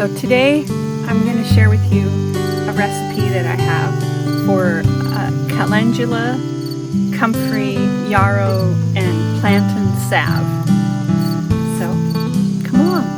So today I'm going to share with you a recipe that I have for calendula, comfrey, yarrow, and plantain salve. So come along.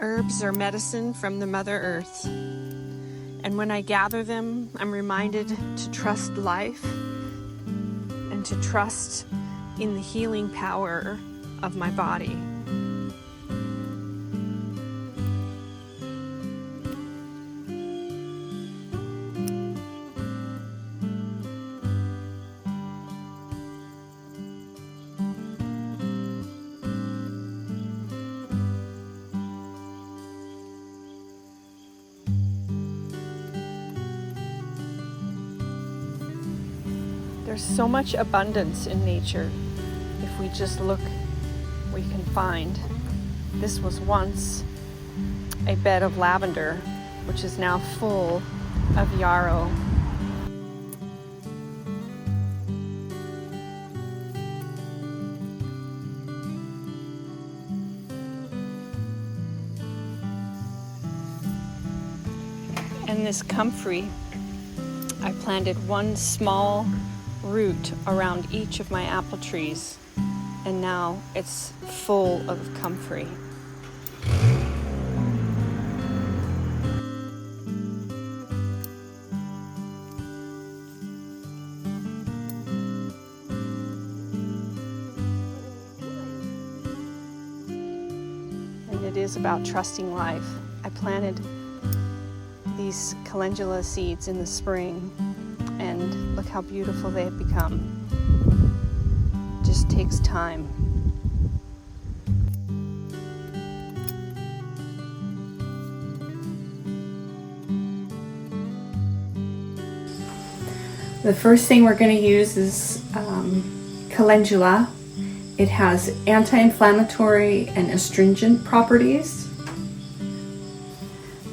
Herbs are medicine from the Mother Earth, and when I gather them, I'm reminded to trust life and to trust in the healing power of my body. There's so much abundance in nature. If we just look, we can find. This was once a bed of lavender, which is now full of yarrow. And this comfrey, I planted one small root around each of my apple trees, and now it's full of comfrey. And it is about trusting life. I planted these calendula seeds in the spring, and look how beautiful they have become. It just takes time. The first thing we're going to use is calendula. It has anti-inflammatory and astringent properties.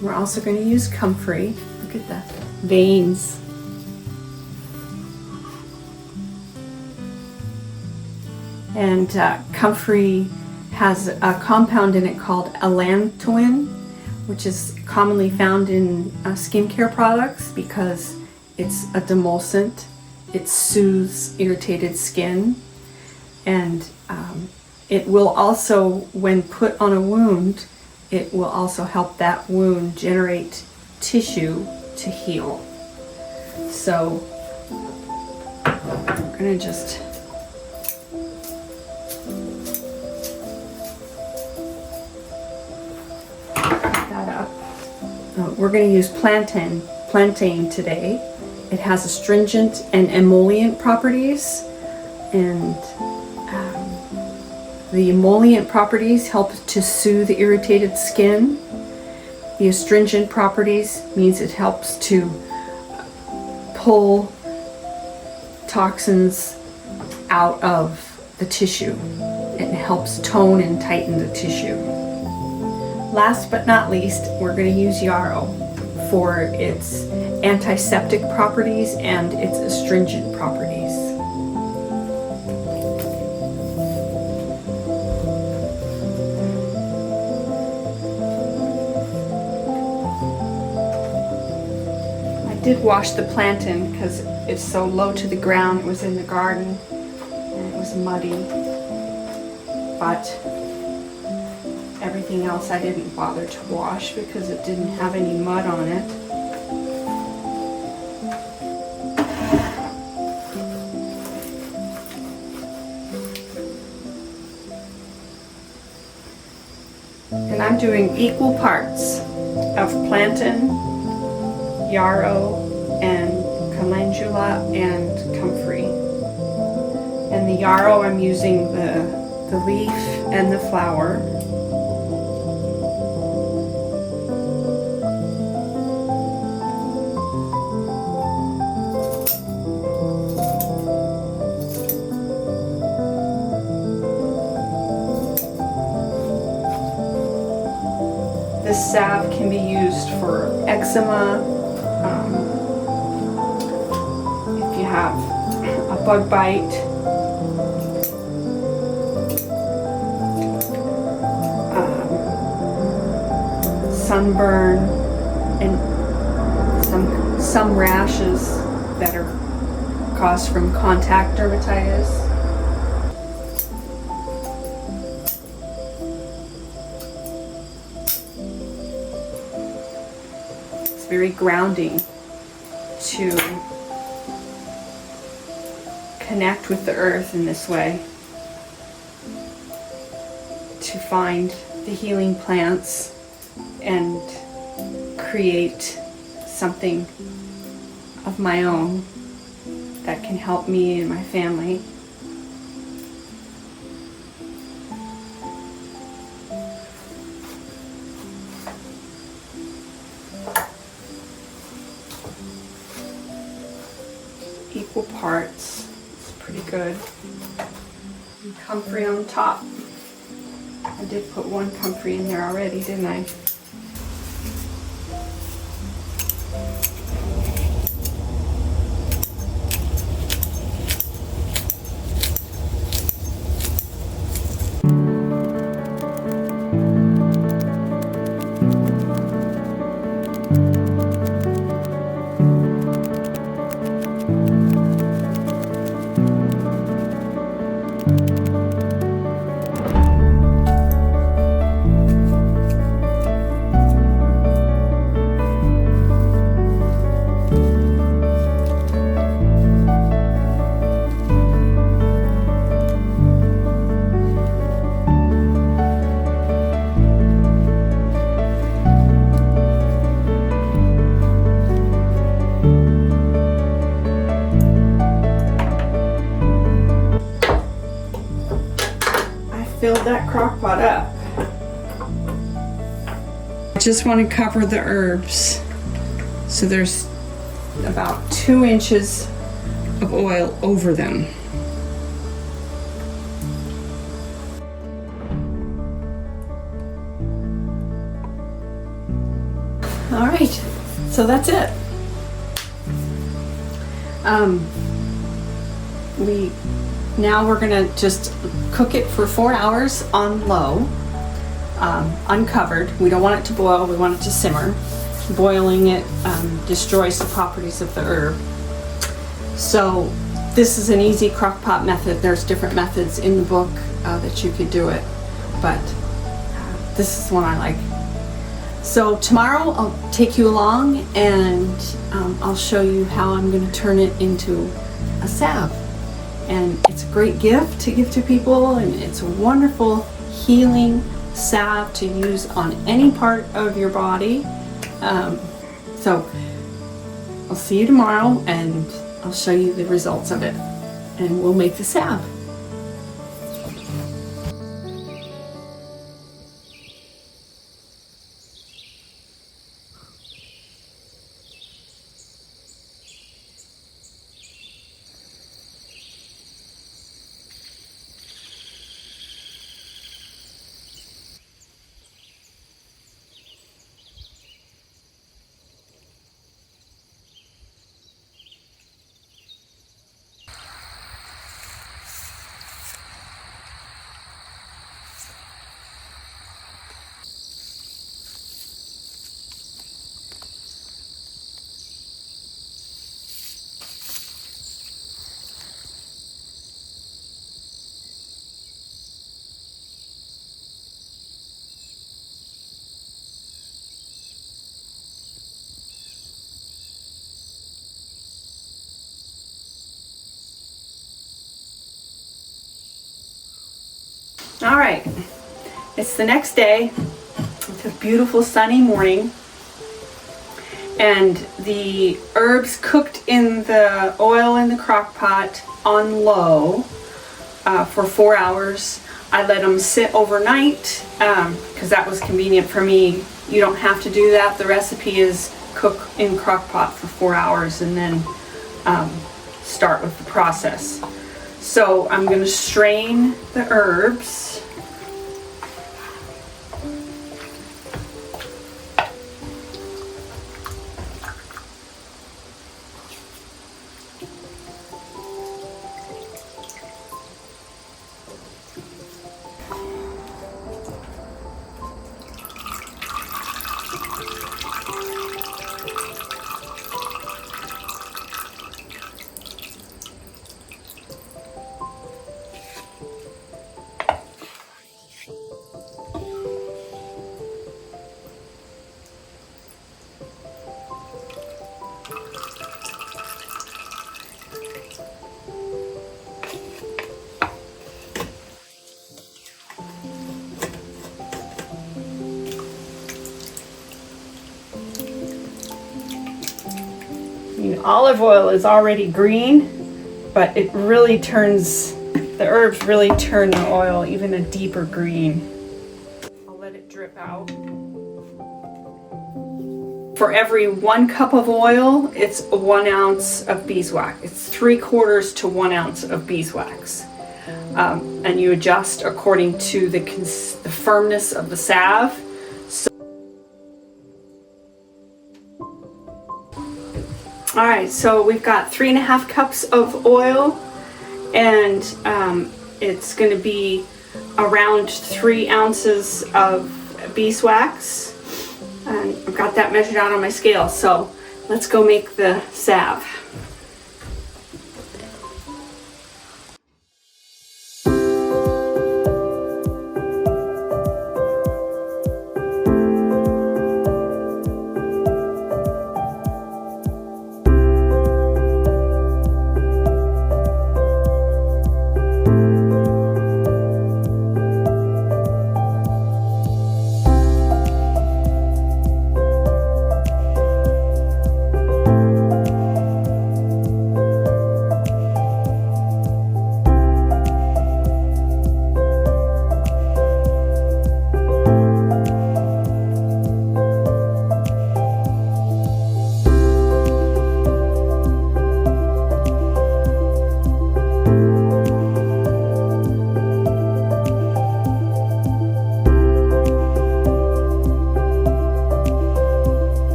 We're also going to use comfrey. Look at the veins. And comfrey has a compound in it called allantoin, which is commonly found in skincare products because it's a demulcent. It soothes irritated skin, and it will also, when put on a wound, it will also help that wound generate tissue to heal. So we're going to just we're going to use plantain today. It has astringent and emollient properties, and the emollient properties help to soothe irritated skin. The astringent properties means it helps to pull toxins out of the tissue. It helps tone and tighten the tissue. Last but not least, we're going to use yarrow for its antiseptic properties and its astringent properties. did wash the plantain because it's so low to the ground. It was in the garden and it was muddy, but everything else I didn't bother to wash because it didn't have any mud on it. And I'm doing equal parts of plantain, yarrow, and calendula, and comfrey. And the yarrow, I'm using the leaf and the flower. This salve can be used for eczema, if you have a bug bite, sunburn, and some rashes that are caused from contact dermatitis. Very grounding to connect with the earth in this way, to find the healing plants and create something of my own that can help me and my family. Equal parts. It's pretty good. And comfrey on top. I did put one comfrey in there already, didn't I? Filled that crock pot up. I just want to cover the herbs. So there's about 2 inches of oil over them. All right, so that's it. Now we're gonna just cook it for 4 hours on low, uncovered. We don't want it to boil, we want it to simmer. Boiling it destroys the properties of the herb. So this is an easy crock pot method. There's different methods in the book that you could do it, but this is one I like. So tomorrow I'll take you along and I'll show you how I'm gonna turn it into a salve. And it's a great gift to give to people, and it's a wonderful healing salve to use on any part of your body. So I'll see you tomorrow and I'll show you the results of it, and we'll make the salve. All right, it's the next day. It's a beautiful sunny morning, and the herbs cooked in the oil in the crock pot on low for 4 hours. I let them sit overnight because that was convenient for me. You don't have to do that. The recipe is cook in crock pot for 4 hours and then start with the process. So I'm going to strain the herbs. Olive oil is already green, but it really turns, the herbs really turn the oil even a deeper green. I'll let it drip out. For every 1 cup of oil, it's 1 ounce of beeswax. It's 3/4 to 1 ounce of beeswax. And you adjust according to the firmness of the salve. All right, so we've got 3.5 cups of oil, and it's going to be around 3 ounces of beeswax. And I've got that measured out on my scale, so let's go make the salve.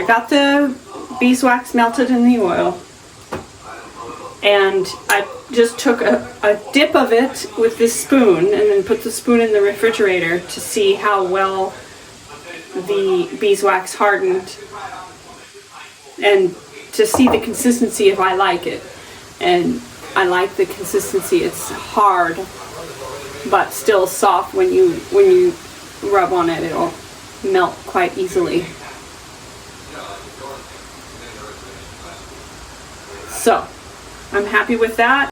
Got the beeswax melted in the oil, and I just took a dip of it with this spoon and then put the spoon in the refrigerator to see how well the beeswax hardened and to see the consistency if I like it. And I like the consistency. It's hard but still soft. When you rub on it, it'll melt quite easily. So, I'm happy with that.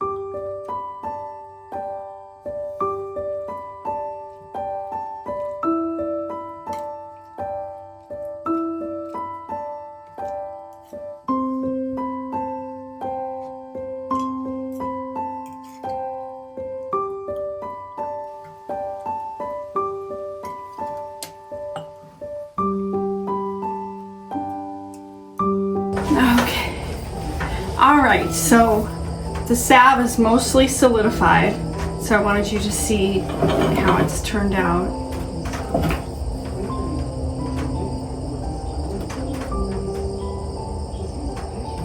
Alright, so the salve is mostly solidified, so I wanted you to see how it's turned out.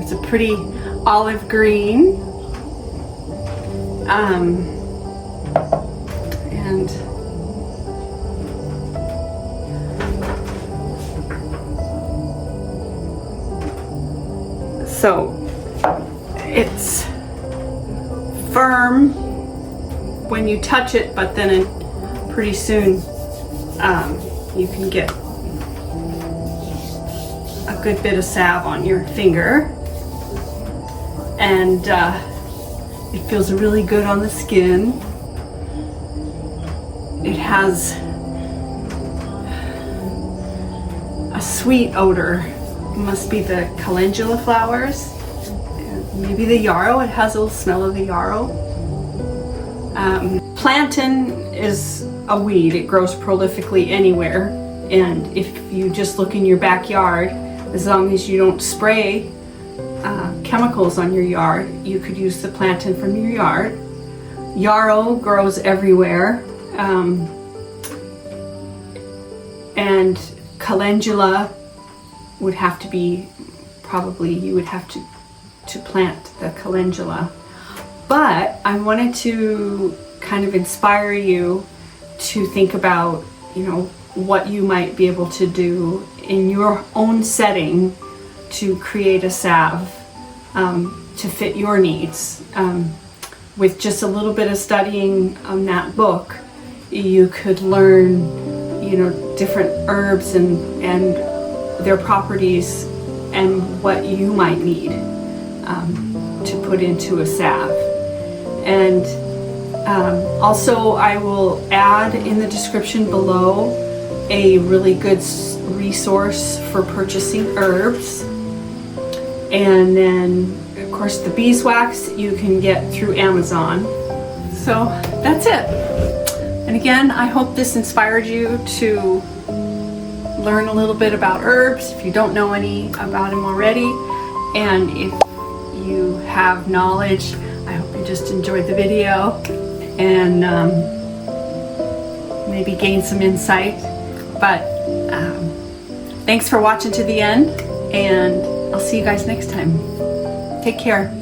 It's a pretty olive green, and so it's firm when you touch it, but then pretty soon you can get a good bit of salve on your finger, and it feels really good on the skin. It has a sweet odor. It must be the calendula flowers, maybe the yarrow. It has a little smell of the yarrow. Plantain is a weed. It grows prolifically anywhere, and if you just look in your backyard, as long as you don't spray chemicals on your yard, you could use the plantain from your yard. Yarrow grows everywhere, and calendula would have to be, probably you would have to plant the calendula. But I wanted to kind of inspire you to think about, you know, what you might be able to do in your own setting to create a salve to fit your needs. With just a little bit of studying on that book, you could learn, you know, different herbs and their properties and what you might need to put into a salve. And also I will add in the description below a really good resource for purchasing herbs. And then of course the beeswax you can get through Amazon. So that's it. And again, I hope this inspired you to learn a little bit about herbs if you don't know any about them already. And if you have knowledge, I hope you just enjoyed the video and maybe gain some insight. But thanks for watching to the end, and I'll see you guys next time. Take care.